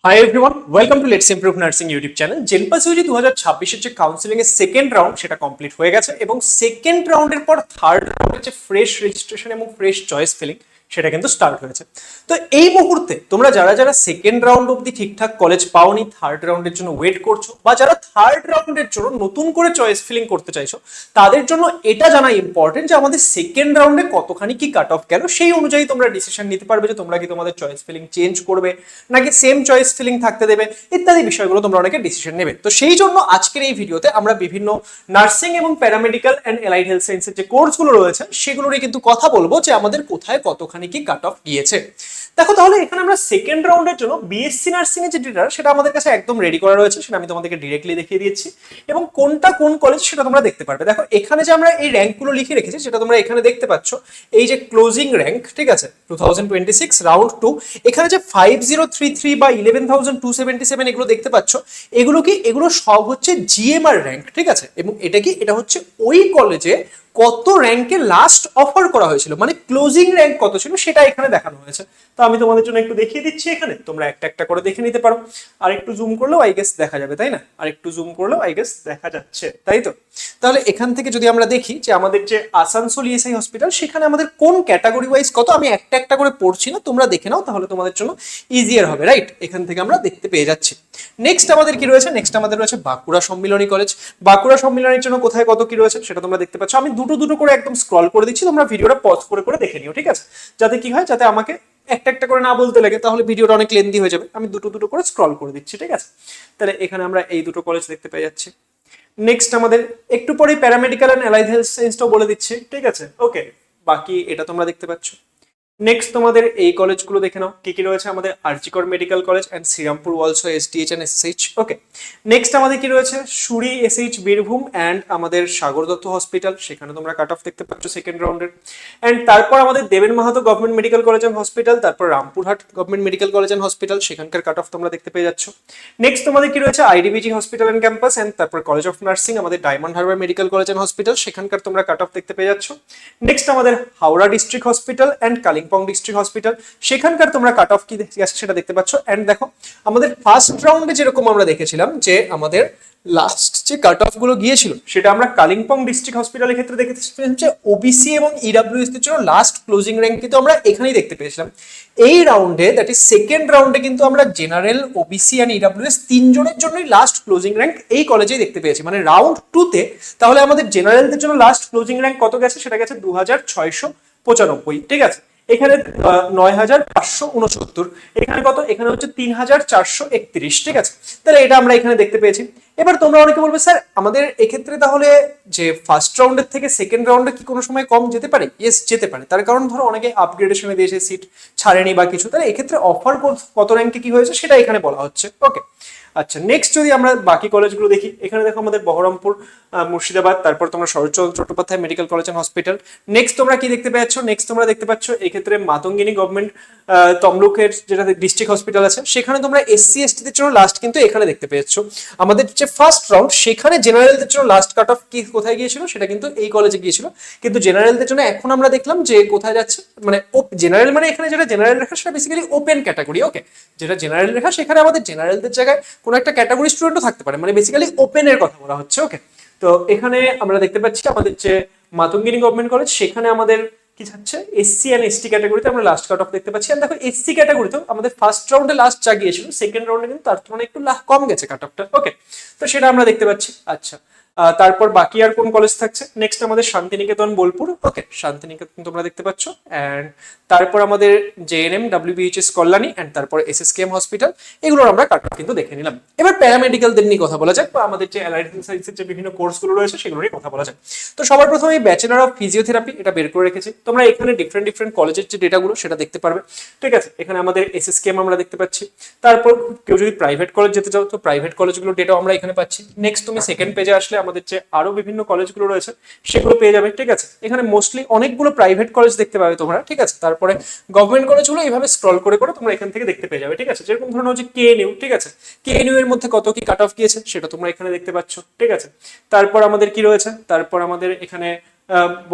High everyone, welcome to let's improve nursing YouTube channel. JENPAS UG 2026 এর যে counselling এর second round সেটা complete হয়ে গেছে এবং সেকেন্ড রাউন্ডের পর থার্ড রাউন্ডের যে ফ্রেশ রেজিস্ট্রেশন এবং ফ্রেশ চয়েস ফিলিং সেটা কিন্তু স্টার্ট হয়েছে। তো এই মুহূর্তে তোমরা যারা যারা সেকেন্ড রাউন্ড অব্দি ঠিকঠাক কলেজ পাওনি, থার্ড রাউন্ডের জন্য ওয়েট করছো, বা যারা থার্ড রাউন্ডের জন্য নতুন করে চয়েস ফিলিং করতে চাইছো, তাদের জন্য এটা জানা ইম্পর্টেন্ট যে আমাদের সেকেন্ড রাউন্ডে কতখানি কি কাট অফ গেল, সেই অনুযায়ী তোমরা ডিসিশন নিতে পারবে যে তোমরা কি তোমাদের চয়েস ফিলিং চেঞ্জ করবে নাকি সেম চয়েস ফিলিং থাকতে দেবে, ইত্যাদি বিষয়গুলো তোমরা অনেকে ডিসিশন নেবে। তো সেই জন্য আজকের এই ভিডিওতে আমরা বিভিন্ন নার্সিং এবং প্যারামেডিক্যাল এন্ড এলাইড হেলথ সায়েন্সের যে কোর্সগুলো রয়েছে সেগুলোরই কিন্তু কথা বলবো যে আমাদের কোথায় কতখানি কি কাট অফ গিয়েছে। দেখো, তাহলে এখানে আমরা সেকেন্ড রাউন্ডের জন্য বিএসসি নার্সিং এর যে ডেটা সেটা আমাদের কাছে একদম রেডি করা রয়েছে, সেটা আমি তোমাদেরকে ডিরেক্টলি দেখিয়ে দিচ্ছি এবং কোনটা কোন কলেজ সেটা তোমরা দেখতে পারবে। দেখো, এখানে যে আমরা এই র্যাঙ্কগুলো লিখে রেখেছি সেটা তোমরা এখানে দেখতে পাচ্ছ, এই যে ক্লোজিং র্যাঙ্ক, ঠিক আছে, 2026 রাউন্ড 2, এখানে যে 5033 বা 11277 এগুলো দেখতে পাচ্ছ, এগুলো কি, এগুলো সব হচ্ছে জিএমআর র্যাঙ্ক, ঠিক আছে। এবং এটা কি, এটা হচ্ছে ওই কলেজে কত র্যাঙ্কে লাস্ট অফার করা হয়েছিল, মানে ক্লোজিং র্যাঙ্ক কত ছিল সেটা এখানে দেখানো হয়েছে। তো আমি তোমাদের জন্য একটু দেখিয়ে দিচ্ছি, এখানে তোমরা একটা একটা করে দেখে নিতে পারো। আর একটু জুম করলেও আই গেস দেখা যাবে, তাই না? আর একটু জুম করলেও আই গেস দেখা যাচ্ছে, তাই তো? তাহলে এখান থেকে যদি আমরা দেখি যে আমাদের যে আসানসোল ইএসআই হসপিটাল, সেখানে আমাদের কোন ক্যাটাগরি ওয়াইজ কত, আমি একটা একটা করে পড়ছি না, তোমরা দেখে নাও, তাহলে তোমাদের জন্য ইজিয়ার হবে, রাইট? এখান থেকে আমরা দেখতে পেয়ে যাচ্ছি। নেক্সট আমাদের কি রয়েছে, নেক্সট আমাদের রয়েছে বাঁকুড়া সম্মিলনী কলেজ। বাঁকুড়া সম্মিলনীর জন্য কোথায় কত কি রয়েছে সেটা তোমরা দেখতে পাচ্ছ। আমি দুটো দুটো করে একদম স্ক্রল করে দিচ্ছি, তোমরা ভিডিওটা পজ করে করে দেখে নিও, ঠিক আছে? যাতে কি হয়, যাতে আমাকে একটা একটা করে না বলতে লাগে, তাহলে ভিডিওটা অনেক লেন্দি হয়ে যাবে। আমি দুটো দুটো করে স্ক্রল করে দিচ্ছি, ঠিক আছে? তাহলে এখানে আমরা এই দুটো কলেজ দেখতে পেয়ে যাচ্ছি। নেক্সট আমাদের একটু পরেই প্যারামেডিক্যাল এন্ড অ্যালাইড হেলথ সায়েন্সটাও বলে দিচ্ছি, ঠিক আছে? ওকে, বাকি এটা তোমরা দেখতে পাচ্ছ। নেক্সট তোমাদের এই কলেজগুলো দেখে নাও কি কি রয়েছে। আমাদের RG Kar medical college and Shrirampur also SDH and SSH. Okay, next আমাদের কি রয়েছে, সুরি এসএইচ বীরভূম এন্ড আমাদের সাগর দত্ত হসপিটাল, সেখানে তোমরা কাট অফ দেখতে পাচ্ছ সেকেন্ড রাউন্ডের। এন্ড তারপর আমাদের Deben Mahato government medical college and hospital, তারপর Rampurhat government medical college and hospital, সেখানকার কাট অফ তোমরা দেখতে পেয়ে যাচ্ছ। নেক্সট তোমাদের কি রয়েছে, IDBG hospital and campus and তারপর কলেজ অফ নার্সিং আমাদের Diamond Harbour medical college and hospital, সেখানকার তোমরা কাট অফ দেখতে পেয়ে যাচ্ছ। নেক্সট আমাদের Howrah district hospital and Kalimpong district hospital, সেখানকার তোমরা কাট অফ কি আছে সেটা দেখতে পাচ্ছ। এন্ড দেখো, আমাদের ফার্স্ট রাউন্ডে যেরকম আমরা দেখেছিলাম যে আমাদের লাস্ট যে কাট অফ গুলো গিয়েছিল, সেটা আমরা কালিম্পং ডিস্ট্রিক্ট হসপিটালের ক্ষেত্রে দেখেছিলাম যে ওবিসি এবং ইডব্লিউএস এর জন্য লাস্ট ক্লোজিং র্যাঙ্ক কিন্তু আমরা এখানেই দেখতে পেয়েছিলাম। এই রাউন্ডে, দ্যাট ইজ সেকেন্ড রাউন্ডে, কিন্তু আমরা জেনারেল, ওবিসি এন্ড ইডব্লিউএস তিনজনের জন্যই লাস্ট ক্লোজিং র্যাঙ্ক এই কলেজেই দেখতে পেয়েছি, মানে রাউন্ড 2 তে। তাহলে আমাদের জেনারেলদের জন্য লাস্ট ক্লোজিং র্যাঙ্ক কত গেছে, সেটা গেছে 2695, ঠিক আছে। এখানে 9569, এখানে কত, এখানে হচ্ছে 3431, ঠিক আছে। তাহলে এটা আমরা এখানে দেখতে পেয়েছি। এবার তোমরা অনেকে বলবে, স্যার আমাদের এক্ষেত্রে তাহলে যে ফার্স্ট রাউন্ডের থেকে সেকেন্ড রাউন্ডে কি কোনো সময় কম যেতে পারে? ইয়েস, যেতে পারে। তার কারণ ধরো অনেকে আপগ্রেডেশনে দিয়েছে, সিট ছাড়েনি বা কিছু, তাহলে এক্ষেত্রে অফার কত র্যাঙ্কে কি হয়েছে সেটা এখানে বলা হচ্ছে। ওকে, আচ্ছা, নেক্সট যদি আমরা বাকি কলেজগুলো দেখি, এখানে দেখো আমাদের বহরমপুর, মুর্শিদাবাদ, তারপর তোমরা Saratchandra Chattopadhyay medical college and hospital. Next তোমরা কি দেখতে পাচ্ছ, নেক্সট তোমরা দেখতে পাচ্ছ এক্ষেত্রে মাতঙ্গিনী গভর্নমেন্ট তমলুকের যেটা ডিস্ট্রিক্ট হসপিটাল আছে, সেখানে তোমরা এসসি এসটি দের জন্য লাস্ট কিন্তু এখানে দেখতে পেয়েছো। আমাদের যে ফার্স্ট রাউন্ড, সেখানে জেনারেলদের জন্য লাস্ট কাট অফ কি কোথায় গিয়েছিল, সেটা কিন্তু এই কলেজে গিয়েছিল। কিন্তু জেনারেলদের জন্য এখন আমরা দেখলাম যে কোথায় যাচ্ছে, মানে জেনারেল, মানে এখানে যেটা জেনারেল রেখা সেটা বেসিক্যালি ওপেন ক্যাটাগরি। ওকে, যেটা জেনারেল রেখা সেখানে আমাদের জেনারেলদের জায়গায় কোনো একটা ক্যাটাগরি স্টুডেন্টও থাকতে পারে, মানে বেসিক্যালি ওপেনের কথা বলা হচ্ছে। ওকে, তো এখানে আমরা দেখতে পাচ্ছি আমাদের যে মাতঙ্গিনী গভর্নমেন্ট কলেজ, সেখানে আমাদের কি থাকছে, এসসি এন্ড এসটি ক্যাটাগরিতে আমরা লাস্ট কাট অফ দেখতে পাচ্ছি। আর দেখো, এসসি ক্যাটাগরিতেও আমাদের ফার্স্ট রাউন্ডে লাস্ট যা গিয়েছিল, সেকেন্ড রাউন্ডে কিন্তু তার তুলনায় একটু কম গেছে কাট অফটা। ওকে, তো সেটা আমরা দেখতে পাচ্ছি। আচ্ছা, তারপর বাকি আর কোন কলেজ থাকছে, নেক্সট আমাদের শান্তিনিকেতন বোলপুর। ওকে, শান্তিনিকেতন তোমরা দেখতে পাচ্ছ। এন্ড তারপর আমাদের জেএনএম ডাব্লিউবিএইচএস কল্যাণী এন্ড তারপর এসএসকেএম হসপিটাল, এগুলোর আমরা কাট অফ কিন্তু দেখে নিলাম। এবার প্যারামেডিক্যালদের নিয়ে কথা বলা যাক, বা আমাদের যে অ্যালাইড হেলথ সায়েন্সের যে বিভিন্ন কোর্সগুলো রয়েছে সেগুলো নিয়ে কথা বলা যাক। তো সবার প্রথমে ব্যাচেলর অফ ফিজিওথেরাপি, এটা বের করে রেখেছি। তোমরা এখানে ডিফারেন্ট ডিফারেন্ট কলেজের যে ডেটাগুলো সেটা দেখতে পারবে, ঠিক আছে। এখানে আমাদের এসএসকেএম আমরা দেখতে পাচ্ছি। তারপর কেউ যদি প্রাইভেট কলেজ যেতে চাও, তো প্রাইভেট কলেজগুলোর ডেটাও আমরা এখানে পাচ্ছি। নেক্সট তুমি সেকেন্ড পেজে আসলে আমাদের যে আরো বিভিন্ন কলেজগুলো রয়েছে সেগুলো পেয়ে যাবে, ঠিক আছে। এখানে মোস্টলি অনেকগুলো প্রাইভেট কলেজ দেখতে পাবে তোমরা, ঠিক আছে। তারপরে গভর্নমেন্ট কলেজগুলো এইভাবে স্ক্রল করে করে তোমরা এখান থেকে দেখতে পেয়ে যাবে, ঠিক আছে। যেরকম ধরুন হচ্ছে কেএনইউ, ঠিক আছে, কেএনইউ এর মধ্যে কত কি কাট অফ গিয়েছে সেটা তোমরা এখানে দেখতে পাচ্ছ, ঠিক আছে। তারপর আমাদের কি রয়েছে, তারপর আমাদের এখানে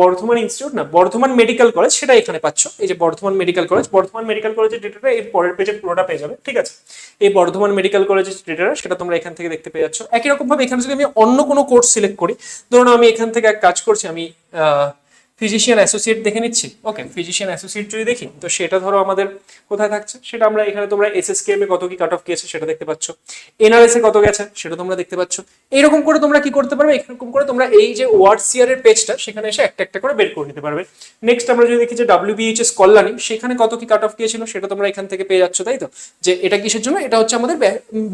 বর্ধমান ইনস্টিটিউট না, বর্ধমান মেডিকেল কলেজ, সেটা এখানে পাচ্ছ। এই যে Bardhaman medical college, Bardhaman medical কলেজের ডেটাটা এর পরের পেজে পুরোটা পেয়ে যাবে, ঠিক আছে। এই বর্ধমান মেডিকেল কলেজের ডেটাটা সেটা তোমরা এখান থেকে দেখতে পেয়ে যাচ্ছ। একই রকম ভাবে এখানে যদি আমি অন্য কোনো কোর্স সিলেক্ট করি, ধরুন আমি এখান থেকে এক কাজ করছি, আমি ফিজিশিয়ান অ্যাসোসিয়েট দেখে নিচ্ছি। ওকে, ফিজিশিয়ান অ্যাসোসিয়েট যদি দেখি, তো সেটা ধরো আমাদের কোথায় থাকছে, সেটা আমরা এখানে, তোমরা এসএসকেএম এ কত কি কাট অফ গেছে সেটা দেখতে পাচ্ছ, এনআরএস এ কত গেছে সেটা তোমরা দেখতে পাচ্ছ। এরকম করে তোমরা কি করতে পারবে, এরকম করে তোমরা এই যে ওয়ার্ডসিয়ার এর পেজটা, সেখানে এসে একটা একটা করে বের করে নিতে পারবে। নেক্সট আমরা যদি দেখি যে ডাব্লিউবিএইচএস কল্যাণী, সেখানে কত কি কাট অফ গিয়েছিল সেটা তোমরা এখান থেকে পেয়ে যাচ্ছ, তাই তো। যে এটা কিসের জন্য, এটা হচ্ছে আমাদের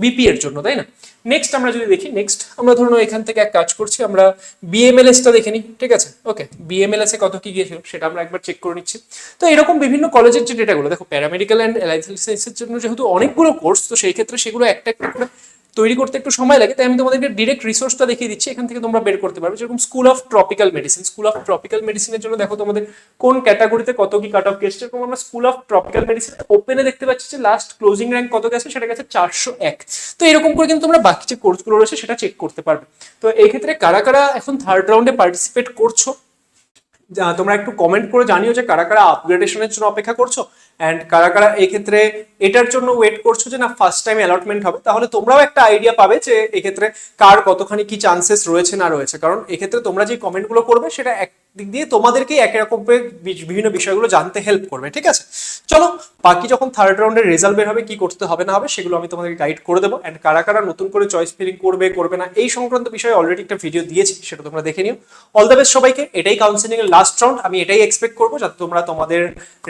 বিপি এর জন্য, তাই না। নেক্সট আমরা যদি দেখি, নেক্সট আমরা ধরুন এখান থেকে এক কাজ করছি, আমরা বিএমএলএস টা দেখে নিই, ঠিক আছে। ওকে, বিএমএলএস এ কত কি গিয়েছিল সেটা আমরা একবার চেক করে নিচ্ছি। তো এরকম বিভিন্ন কলেজের যে ডেটাগুলো, দেখো প্যারামেডিক্যাল অ্যান্ড লাইফ সায়েন্সের জন্য যেহেতু অনেকগুলো কোর্স, তো সেই ক্ষেত্রে সেগুলো একটা একটা করে তৈরি করতে একটু সময় লাগে, তাই আমি তোমাদেরকে ডিরেক্ট রিসোর্সটা দেখিয়ে দিচ্ছি, এখান থেকে তোমরা বের করতে পারবে। যেরকম school of tropical medicine, school of tropical মেডিসিনের জন্য দেখো তোমাদের কোন ক্যাটাগরিতে কত কি কাট অফ গেছে। যেরকম আমরা স্কুল অফ ট্রপিক্যাল মেডিসিন ওপেনে দেখতে পাচ্ছি যে লাস্ট ক্লোজিং র্যাঙ্ক কত গেছে, সেটা গেছে 401। তো এরকম করে কিন্তু তোমরা বাকি যে কোর্সগুলো রয়েছে সেটা চেক করতে পারবে। তো এই ক্ষেত্রে কারা কারা এখন থার্ড রাউন্ডে পার্টিসিপেট করছো, তোমরা একটু কমেন্ট করে জানিও যে কারা কারা আপগ্রেডেশনের জন্য অপেক্ষা করছো, অ্যান্ড কারা কারা এই ক্ষেত্রে এটার জন্য ওয়েট করছো যে না ফার্স্ট টাইম অ্যালটমেন্ট হবে। তাহলে তোমরাও একটা আইডিয়া পাবে যে এক্ষেত্রে কার কতখানি কি চান্সেস রয়েছে না রয়েছে, কারণ এক্ষেত্রে তোমরা যে কমেন্টগুলো করবে সেটা একদিক দিয়ে তোমাদেরকেই একই রকম বিভিন্ন বিষয়গুলো জানতে হেল্প করবে, ঠিক আছে। চলো, বাকি যখন থার্ড রাউন্ডের রেজাল্ট বের হবে, কি করতে হবে না হবে সেগুলো আমি তোমাদেরকে গাইড করে দেবো। অ্যান্ড কারা কারা নতুন করে চয়েস ফিলিং করবে করবে না এই সংক্রান্ত বিষয়ে অলরেডি একটা ভিডিও দিয়েছি, সেটা তোমরা দেখে নিও। অল দ্য বেস্ট সবাইকে। এটাই কাউন্সিলিং এর লাস্ট রাউন্ড, আমি এটাই এক্সপেক্ট করবো যাতে তোমরা তোমাদের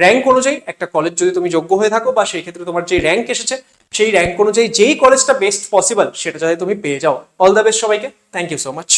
র্যাঙ্ক অনুযায়ী একটা কলেজ যদি তুমি যোগ্য হয়ে থাকো, বা সেই ক্ষেত্রে তোমার যে র্যাঙ্ক এসেছে সেই র্যাঙ্ক অনুযায়ী যেই কলেজটা বেস্ট পসিবল সেটা যাতে তুমি পেয়ে যাও। অল দ্য বেস্ট সবাইকে, থ্যাংক ইউ সো মাচ।